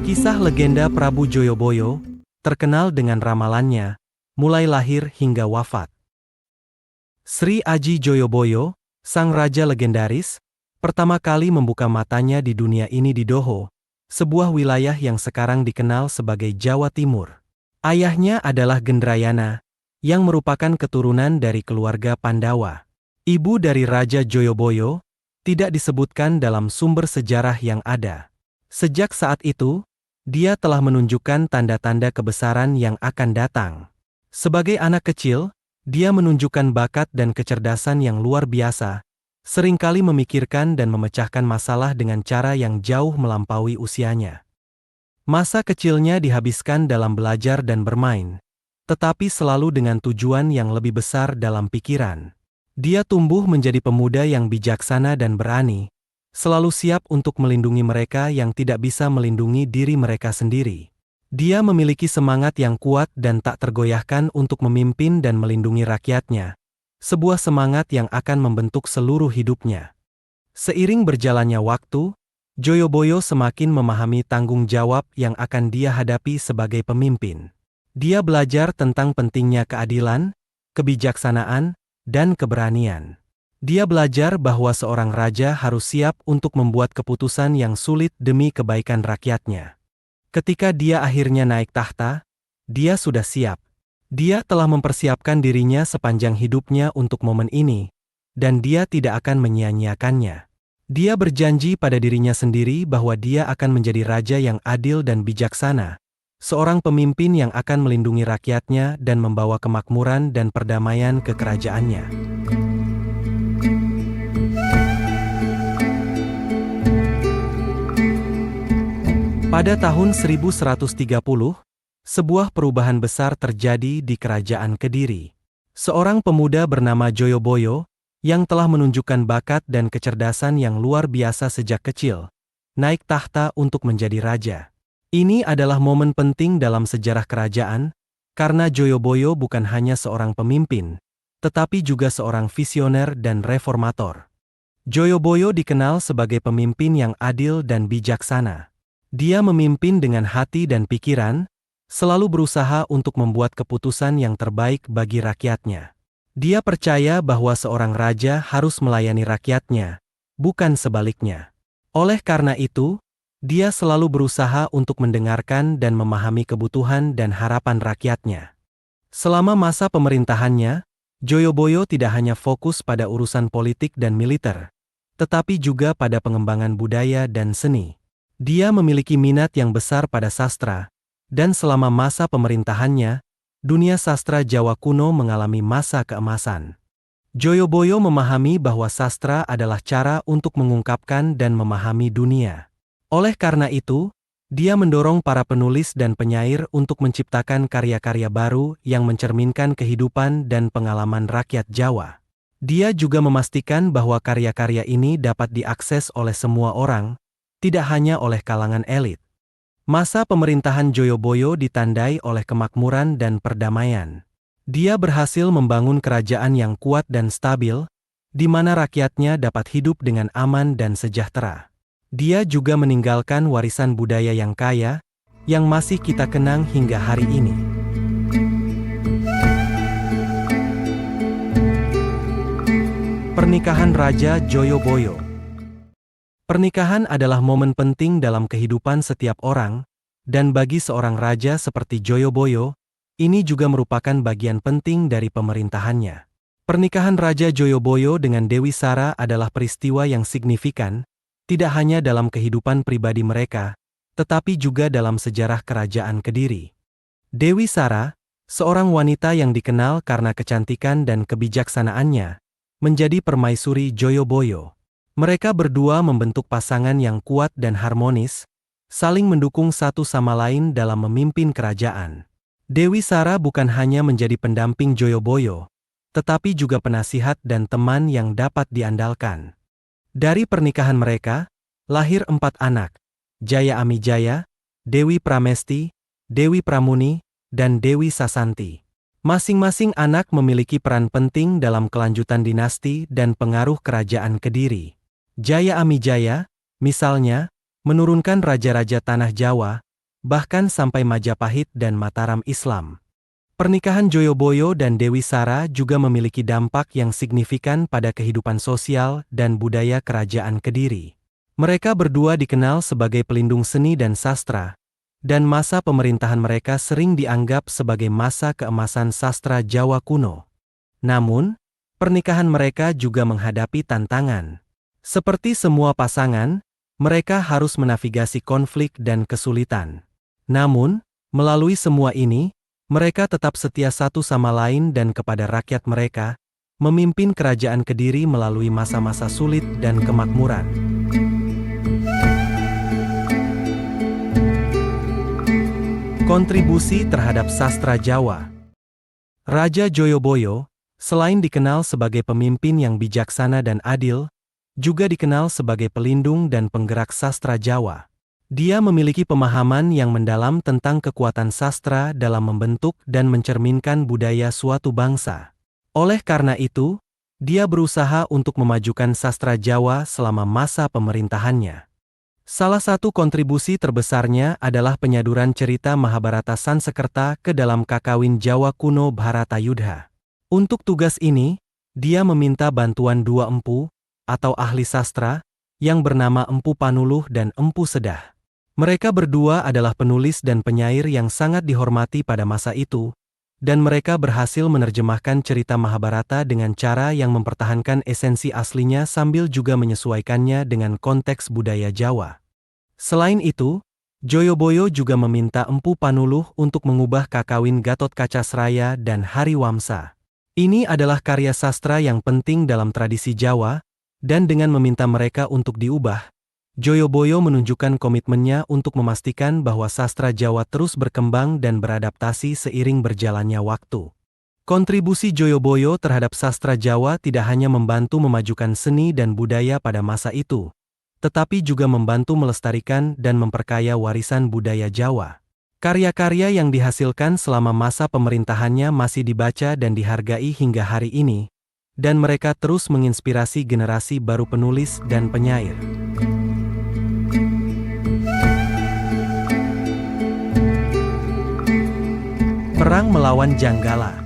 Kisah legenda Prabu Joyoboyo, terkenal dengan ramalannya, mulai lahir hingga wafat. Sri Aji Joyoboyo, sang raja legendaris, pertama kali membuka matanya di dunia ini di Doho, sebuah wilayah yang sekarang dikenal sebagai Jawa Timur. Ayahnya adalah Gendrayana, yang merupakan keturunan dari keluarga Pandawa. Ibu dari Raja Joyoboyo, tidak disebutkan dalam sumber sejarah yang ada. Sejak saat itu, dia telah menunjukkan tanda-tanda kebesaran yang akan datang. Sebagai anak kecil, dia menunjukkan bakat dan kecerdasan yang luar biasa, seringkali memikirkan dan memecahkan masalah dengan cara yang jauh melampaui usianya. Masa kecilnya dihabiskan dalam belajar dan bermain, tetapi selalu dengan tujuan yang lebih besar dalam pikiran. Dia tumbuh menjadi pemuda yang bijaksana dan berani, selalu siap untuk melindungi mereka yang tidak bisa melindungi diri mereka sendiri. Dia memiliki semangat yang kuat dan tak tergoyahkan untuk memimpin dan melindungi rakyatnya, sebuah semangat yang akan membentuk seluruh hidupnya. Seiring berjalannya waktu, Joyoboyo semakin memahami tanggung jawab yang akan dia hadapi sebagai pemimpin. Dia belajar tentang pentingnya keadilan, kebijaksanaan, dan keberanian. Dia belajar bahwa seorang raja harus siap untuk membuat keputusan yang sulit demi kebaikan rakyatnya. Ketika dia akhirnya naik tahta, dia sudah siap. Dia telah mempersiapkan dirinya sepanjang hidupnya untuk momen ini, dan dia tidak akan menyia-nyiakannya. Dia berjanji pada dirinya sendiri bahwa dia akan menjadi raja yang adil dan bijaksana, seorang pemimpin yang akan melindungi rakyatnya dan membawa kemakmuran dan perdamaian ke kerajaannya. Pada tahun 1130, sebuah perubahan besar terjadi di kerajaan Kediri. Seorang pemuda bernama Joyoboyo, yang telah menunjukkan bakat dan kecerdasan yang luar biasa sejak kecil, naik tahta untuk menjadi raja. Ini adalah momen penting dalam sejarah kerajaan, karena Joyoboyo bukan hanya seorang pemimpin, tetapi juga seorang visioner dan reformator. Joyoboyo dikenal sebagai pemimpin yang adil dan bijaksana. Dia memimpin dengan hati dan pikiran, selalu berusaha untuk membuat keputusan yang terbaik bagi rakyatnya. Dia percaya bahwa seorang raja harus melayani rakyatnya, bukan sebaliknya. Oleh karena itu, dia selalu berusaha untuk mendengarkan dan memahami kebutuhan dan harapan rakyatnya. Selama masa pemerintahannya, Joyoboyo tidak hanya fokus pada urusan politik dan militer, tetapi juga pada pengembangan budaya dan seni. Dia memiliki minat yang besar pada sastra, dan selama masa pemerintahannya, dunia sastra Jawa kuno mengalami masa keemasan. Joyoboyo memahami bahwa sastra adalah cara untuk mengungkapkan dan memahami dunia. Oleh karena itu, dia mendorong para penulis dan penyair untuk menciptakan karya-karya baru yang mencerminkan kehidupan dan pengalaman rakyat Jawa. Dia juga memastikan bahwa karya-karya ini dapat diakses oleh semua orang, tidak hanya oleh kalangan elit. Masa pemerintahan Joyoboyo ditandai oleh kemakmuran dan perdamaian. Dia berhasil membangun kerajaan yang kuat dan stabil, di mana rakyatnya dapat hidup dengan aman dan sejahtera. Dia juga meninggalkan warisan budaya yang kaya, yang masih kita kenang hingga hari ini. Pernikahan Raja Joyoboyo. Pernikahan adalah momen penting dalam kehidupan setiap orang, dan bagi seorang raja seperti Joyoboyo, ini juga merupakan bagian penting dari pemerintahannya. Pernikahan Raja Joyoboyo dengan Dewi Sara adalah peristiwa yang signifikan, tidak hanya dalam kehidupan pribadi mereka, tetapi juga dalam sejarah kerajaan Kediri. Dewi Sara, seorang wanita yang dikenal karena kecantikan dan kebijaksanaannya, menjadi permaisuri Joyoboyo. Mereka berdua membentuk pasangan yang kuat dan harmonis, saling mendukung satu sama lain dalam memimpin kerajaan. Dewi Sara bukan hanya menjadi pendamping Joyoboyo, tetapi juga penasihat dan teman yang dapat diandalkan. Dari pernikahan mereka, lahir 4 anak, Jaya Amijaya, Dewi Pramesti, Dewi Pramuni, dan Dewi Sasanti. Masing-masing anak memiliki peran penting dalam kelanjutan dinasti dan pengaruh kerajaan Kediri. Jaya Amijaya, misalnya, menurunkan raja-raja tanah Jawa, bahkan sampai Majapahit dan Mataram Islam. Pernikahan Joyoboyo dan Dewi Sara juga memiliki dampak yang signifikan pada kehidupan sosial dan budaya kerajaan Kediri. Mereka berdua dikenal sebagai pelindung seni dan sastra, dan masa pemerintahan mereka sering dianggap sebagai masa keemasan sastra Jawa kuno. Namun, pernikahan mereka juga menghadapi tantangan. Seperti semua pasangan, mereka harus menavigasi konflik dan kesulitan. Namun, melalui semua ini, mereka tetap setia satu sama lain dan kepada rakyat mereka, memimpin kerajaan Kediri melalui masa-masa sulit dan kemakmuran. Kontribusi terhadap sastra Jawa. Raja Joyoboyo, selain dikenal sebagai pemimpin yang bijaksana dan adil, juga dikenal sebagai pelindung dan penggerak sastra Jawa. Dia memiliki pemahaman yang mendalam tentang kekuatan sastra dalam membentuk dan mencerminkan budaya suatu bangsa. Oleh karena itu, dia berusaha untuk memajukan sastra Jawa selama masa pemerintahannya. Salah satu kontribusi terbesarnya adalah penyaduran cerita Mahabharata Sansekerta ke dalam kakawin Jawa kuno Bharatayudha. Untuk tugas ini, dia meminta bantuan dua empu, atau ahli sastra, yang bernama Empu Panuluh dan Empu Sedah. Mereka berdua adalah penulis dan penyair yang sangat dihormati pada masa itu, dan mereka berhasil menerjemahkan cerita Mahabharata dengan cara yang mempertahankan esensi aslinya sambil juga menyesuaikannya dengan konteks budaya Jawa. Selain itu, Joyoboyo juga meminta Empu Panuluh untuk mengubah kakawin Gatotkaca dan Hariwamsa. Ini adalah karya sastra yang penting dalam tradisi Jawa, dan dengan meminta mereka untuk diubah, Joyoboyo menunjukkan komitmennya untuk memastikan bahwa sastra Jawa terus berkembang dan beradaptasi seiring berjalannya waktu. Kontribusi Joyoboyo terhadap sastra Jawa tidak hanya membantu memajukan seni dan budaya pada masa itu, tetapi juga membantu melestarikan dan memperkaya warisan budaya Jawa. Karya-karya yang dihasilkan selama masa pemerintahannya masih dibaca dan dihargai hingga hari ini, dan mereka terus menginspirasi generasi baru penulis dan penyair. Perang melawan Janggala.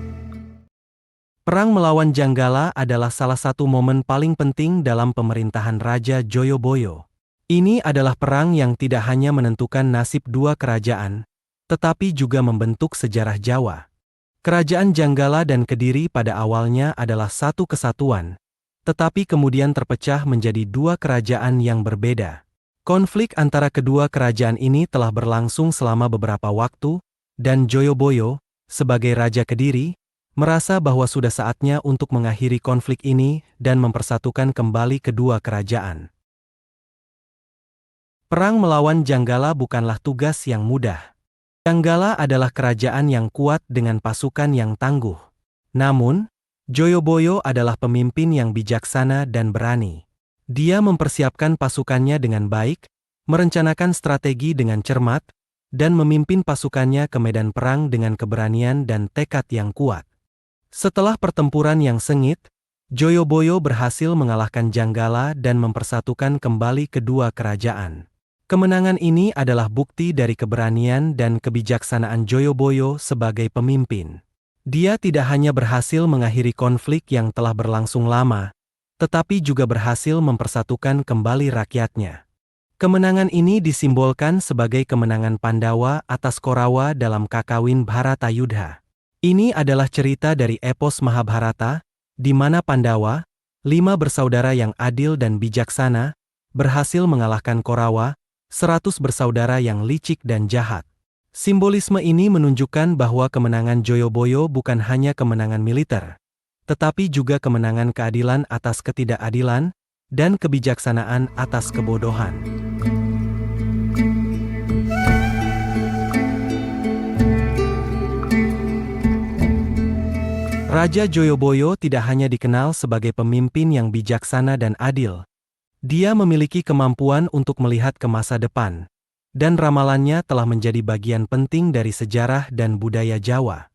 Perang melawan Janggala adalah salah satu momen paling penting dalam pemerintahan Raja Joyoboyo. Ini adalah perang yang tidak hanya menentukan nasib dua kerajaan, tetapi juga membentuk sejarah Jawa. Kerajaan Janggala dan Kediri pada awalnya adalah satu kesatuan, tetapi kemudian terpecah menjadi dua kerajaan yang berbeda. Konflik antara kedua kerajaan ini telah berlangsung selama beberapa waktu, dan Joyoboyo, sebagai Raja Kediri, merasa bahwa sudah saatnya untuk mengakhiri konflik ini dan mempersatukan kembali kedua kerajaan. Perang melawan Janggala bukanlah tugas yang mudah. Janggala adalah kerajaan yang kuat dengan pasukan yang tangguh. Namun, Joyoboyo adalah pemimpin yang bijaksana dan berani. Dia mempersiapkan pasukannya dengan baik, merencanakan strategi dengan cermat, dan memimpin pasukannya ke medan perang dengan keberanian dan tekad yang kuat. Setelah pertempuran yang sengit, Joyoboyo berhasil mengalahkan Janggala dan mempersatukan kembali kedua kerajaan. Kemenangan ini adalah bukti dari keberanian dan kebijaksanaan Joyoboyo sebagai pemimpin. Dia tidak hanya berhasil mengakhiri konflik yang telah berlangsung lama, tetapi juga berhasil mempersatukan kembali rakyatnya. Kemenangan ini disimbolkan sebagai kemenangan Pandawa atas Korawa dalam kakawin Bharatayudha. Ini adalah cerita dari epos Mahabharata, di mana Pandawa, 5 bersaudara yang adil dan bijaksana, berhasil mengalahkan Korawa, 100 bersaudara yang licik dan jahat. Simbolisme ini menunjukkan bahwa kemenangan Joyoboyo bukan hanya kemenangan militer, tetapi juga kemenangan keadilan atas ketidakadilan, dan kebijaksanaan atas kebodohan. Raja Joyoboyo tidak hanya dikenal sebagai pemimpin yang bijaksana dan adil. Dia memiliki kemampuan untuk melihat ke masa depan, dan ramalannya telah menjadi bagian penting dari sejarah dan budaya Jawa.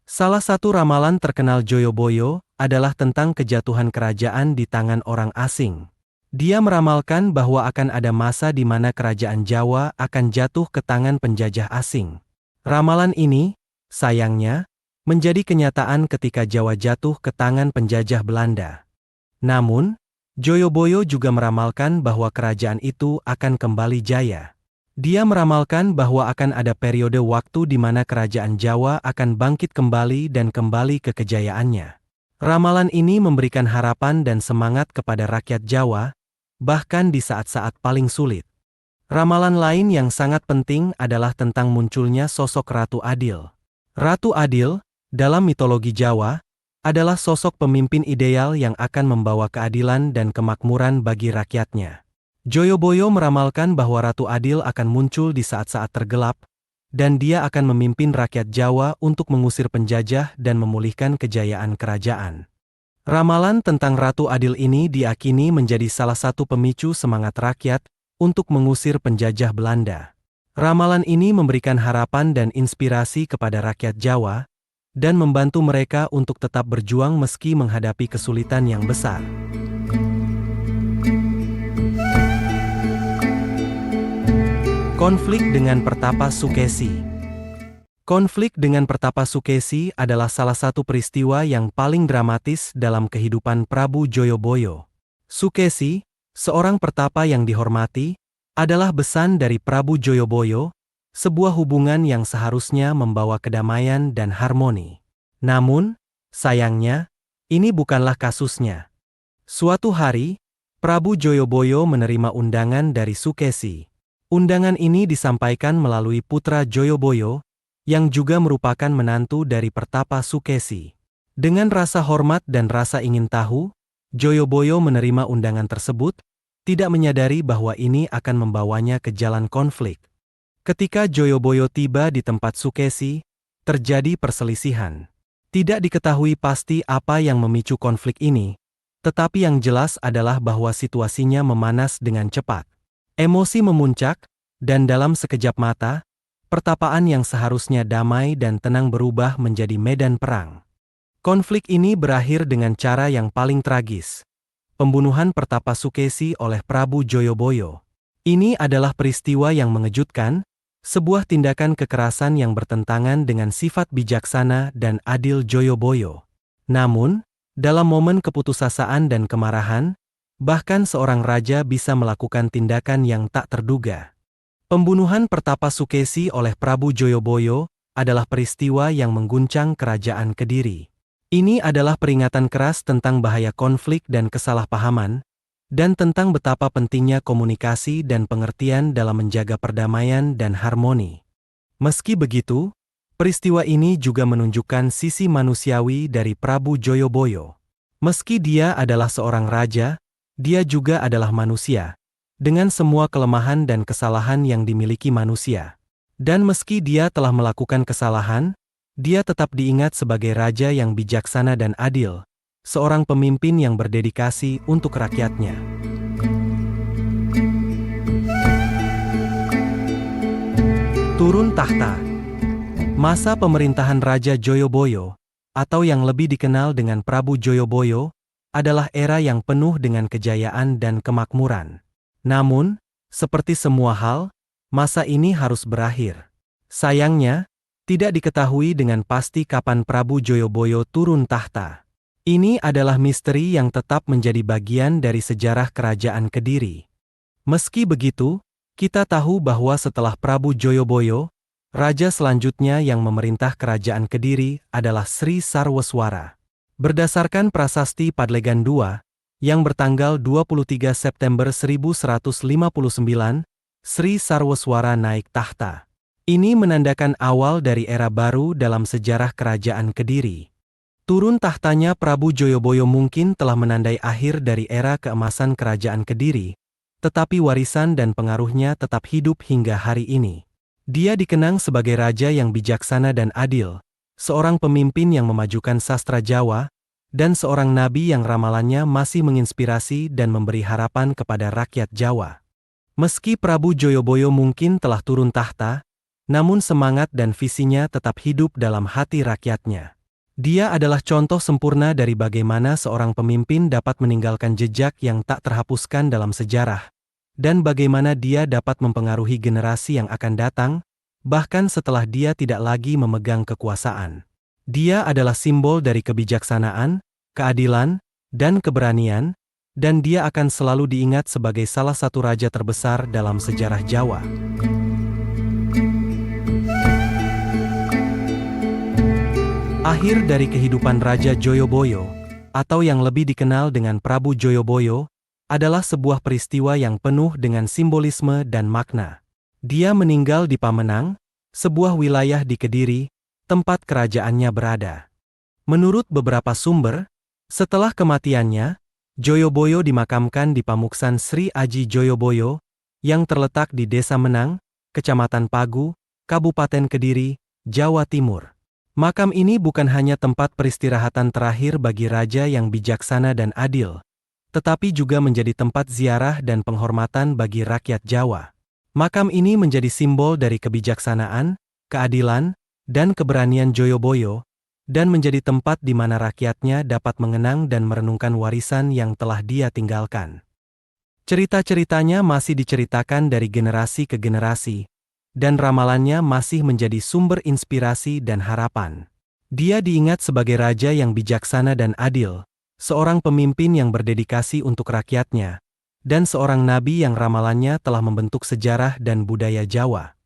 Salah satu ramalan terkenal Joyoboyo adalah tentang kejatuhan kerajaan di tangan orang asing. Dia meramalkan bahwa akan ada masa di mana kerajaan Jawa akan jatuh ke tangan penjajah asing. Ramalan ini, sayangnya, menjadi kenyataan ketika Jawa jatuh ke tangan penjajah Belanda. Namun, Joyoboyo juga meramalkan bahwa kerajaan itu akan kembali jaya. Dia meramalkan bahwa akan ada periode waktu di mana kerajaan Jawa akan bangkit kembali dan kembali ke kejayaannya. Ramalan ini memberikan harapan dan semangat kepada rakyat Jawa, bahkan di saat-saat paling sulit. Ramalan lain yang sangat penting adalah tentang munculnya sosok Ratu Adil. Ratu Adil, dalam mitologi Jawa, adalah sosok pemimpin ideal yang akan membawa keadilan dan kemakmuran bagi rakyatnya. Joyoboyo meramalkan bahwa Ratu Adil akan muncul di saat-saat tergelap, dan dia akan memimpin rakyat Jawa untuk mengusir penjajah dan memulihkan kejayaan kerajaan. Ramalan tentang Ratu Adil ini diyakini menjadi salah satu pemicu semangat rakyat untuk mengusir penjajah Belanda. Ramalan ini memberikan harapan dan inspirasi kepada rakyat Jawa, dan membantu mereka untuk tetap berjuang meski menghadapi kesulitan yang besar. Konflik dengan Pertapa Sukesi. Konflik dengan Pertapa Sukesi adalah salah satu peristiwa yang paling dramatis dalam kehidupan Prabu Joyoboyo. Sukesi, seorang pertapa yang dihormati, adalah besan dari Prabu Joyoboyo, sebuah hubungan yang seharusnya membawa kedamaian dan harmoni. Namun, sayangnya, ini bukanlah kasusnya. Suatu hari, Prabu Joyoboyo menerima undangan dari Sukesi. Undangan ini disampaikan melalui putra Joyoboyo, yang juga merupakan menantu dari Pertapa Sukesi. Dengan rasa hormat dan rasa ingin tahu, Joyoboyo menerima undangan tersebut, tidak menyadari bahwa ini akan membawanya ke jalan konflik. Ketika Joyoboyo tiba di tempat Sukesi, terjadi perselisihan. Tidak diketahui pasti apa yang memicu konflik ini, tetapi yang jelas adalah bahwa situasinya memanas dengan cepat. Emosi memuncak, dan dalam sekejap mata, pertapaan yang seharusnya damai dan tenang berubah menjadi medan perang. Konflik ini berakhir dengan cara yang paling tragis. Pembunuhan Pertapa Sukesi oleh Prabu Joyoboyo. Ini adalah peristiwa yang mengejutkan, sebuah tindakan kekerasan yang bertentangan dengan sifat bijaksana dan adil Joyoboyo. Namun, dalam momen keputusasaan dan kemarahan, bahkan seorang raja bisa melakukan tindakan yang tak terduga. Pembunuhan Pertapa Sukesi oleh Prabu Joyoboyo adalah peristiwa yang mengguncang kerajaan Kediri. Ini adalah peringatan keras tentang bahaya konflik dan kesalahpahaman, dan tentang betapa pentingnya komunikasi dan pengertian dalam menjaga perdamaian dan harmoni. Meski begitu, peristiwa ini juga menunjukkan sisi manusiawi dari Prabu Joyoboyo. Meski dia adalah seorang raja, dia juga adalah manusia, dengan semua kelemahan dan kesalahan yang dimiliki manusia. Dan meski dia telah melakukan kesalahan, dia tetap diingat sebagai raja yang bijaksana dan adil, seorang pemimpin yang berdedikasi untuk rakyatnya. Turun tahta. Masa pemerintahan Raja Joyoboyo, atau yang lebih dikenal dengan Prabu Joyoboyo, adalah era yang penuh dengan kejayaan dan kemakmuran. Namun, seperti semua hal, masa ini harus berakhir. Sayangnya, tidak diketahui dengan pasti kapan Prabu Joyoboyo turun tahta. Ini adalah misteri yang tetap menjadi bagian dari sejarah kerajaan Kediri. Meski begitu, kita tahu bahwa setelah Prabu Joyoboyo, raja selanjutnya yang memerintah kerajaan Kediri adalah Sri Sarweswara. Berdasarkan prasasti Padlegan II, yang bertanggal 23 September 1159, Sri Sarweswara naik tahta. Ini menandakan awal dari era baru dalam sejarah kerajaan Kediri. Turun tahtanya Prabu Joyoboyo mungkin telah menandai akhir dari era keemasan kerajaan Kediri, tetapi warisan dan pengaruhnya tetap hidup hingga hari ini. Dia dikenang sebagai raja yang bijaksana dan adil, seorang pemimpin yang memajukan sastra Jawa, dan seorang nabi yang ramalannya masih menginspirasi dan memberi harapan kepada rakyat Jawa. Meski Prabu Joyoboyo mungkin telah turun tahta, namun semangat dan visinya tetap hidup dalam hati rakyatnya. Dia adalah contoh sempurna dari bagaimana seorang pemimpin dapat meninggalkan jejak yang tak terhapuskan dalam sejarah, dan bagaimana dia dapat mempengaruhi generasi yang akan datang, bahkan setelah dia tidak lagi memegang kekuasaan. Dia adalah simbol dari kebijaksanaan, keadilan, dan keberanian, dan dia akan selalu diingat sebagai salah satu raja terbesar dalam sejarah Jawa. Akhir dari kehidupan Raja Joyoboyo, atau yang lebih dikenal dengan Prabu Joyoboyo, adalah sebuah peristiwa yang penuh dengan simbolisme dan makna. Dia meninggal di Pamenang, sebuah wilayah di Kediri, tempat kerajaannya berada. Menurut beberapa sumber, setelah kematiannya, Joyoboyo dimakamkan di Pamuksan Sri Aji Joyoboyo, yang terletak di Desa Menang, Kecamatan Pagu, Kabupaten Kediri, Jawa Timur. Makam ini bukan hanya tempat peristirahatan terakhir bagi raja yang bijaksana dan adil, tetapi juga menjadi tempat ziarah dan penghormatan bagi rakyat Jawa. Makam ini menjadi simbol dari kebijaksanaan, keadilan, dan keberanian Joyoboyo, dan menjadi tempat di mana rakyatnya dapat mengenang dan merenungkan warisan yang telah dia tinggalkan. Cerita-ceritanya masih diceritakan dari generasi ke generasi, dan ramalannya masih menjadi sumber inspirasi dan harapan. Dia diingat sebagai raja yang bijaksana dan adil, seorang pemimpin yang berdedikasi untuk rakyatnya, dan seorang nabi yang ramalannya telah membentuk sejarah dan budaya Jawa.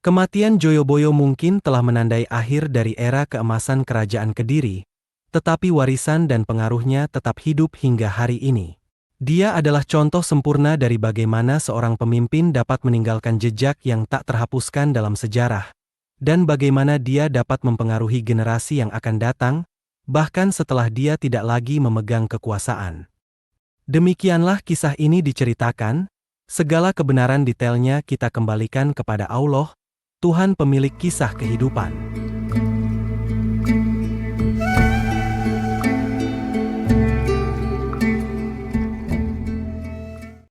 Kematian Joyoboyo mungkin telah menandai akhir dari era keemasan kerajaan Kediri, tetapi warisan dan pengaruhnya tetap hidup hingga hari ini. Dia adalah contoh sempurna dari bagaimana seorang pemimpin dapat meninggalkan jejak yang tak terhapuskan dalam sejarah, dan bagaimana dia dapat mempengaruhi generasi yang akan datang, bahkan setelah dia tidak lagi memegang kekuasaan. Demikianlah kisah ini diceritakan, segala kebenaran detailnya kita kembalikan kepada Allah, Tuhan pemilik kisah kehidupan.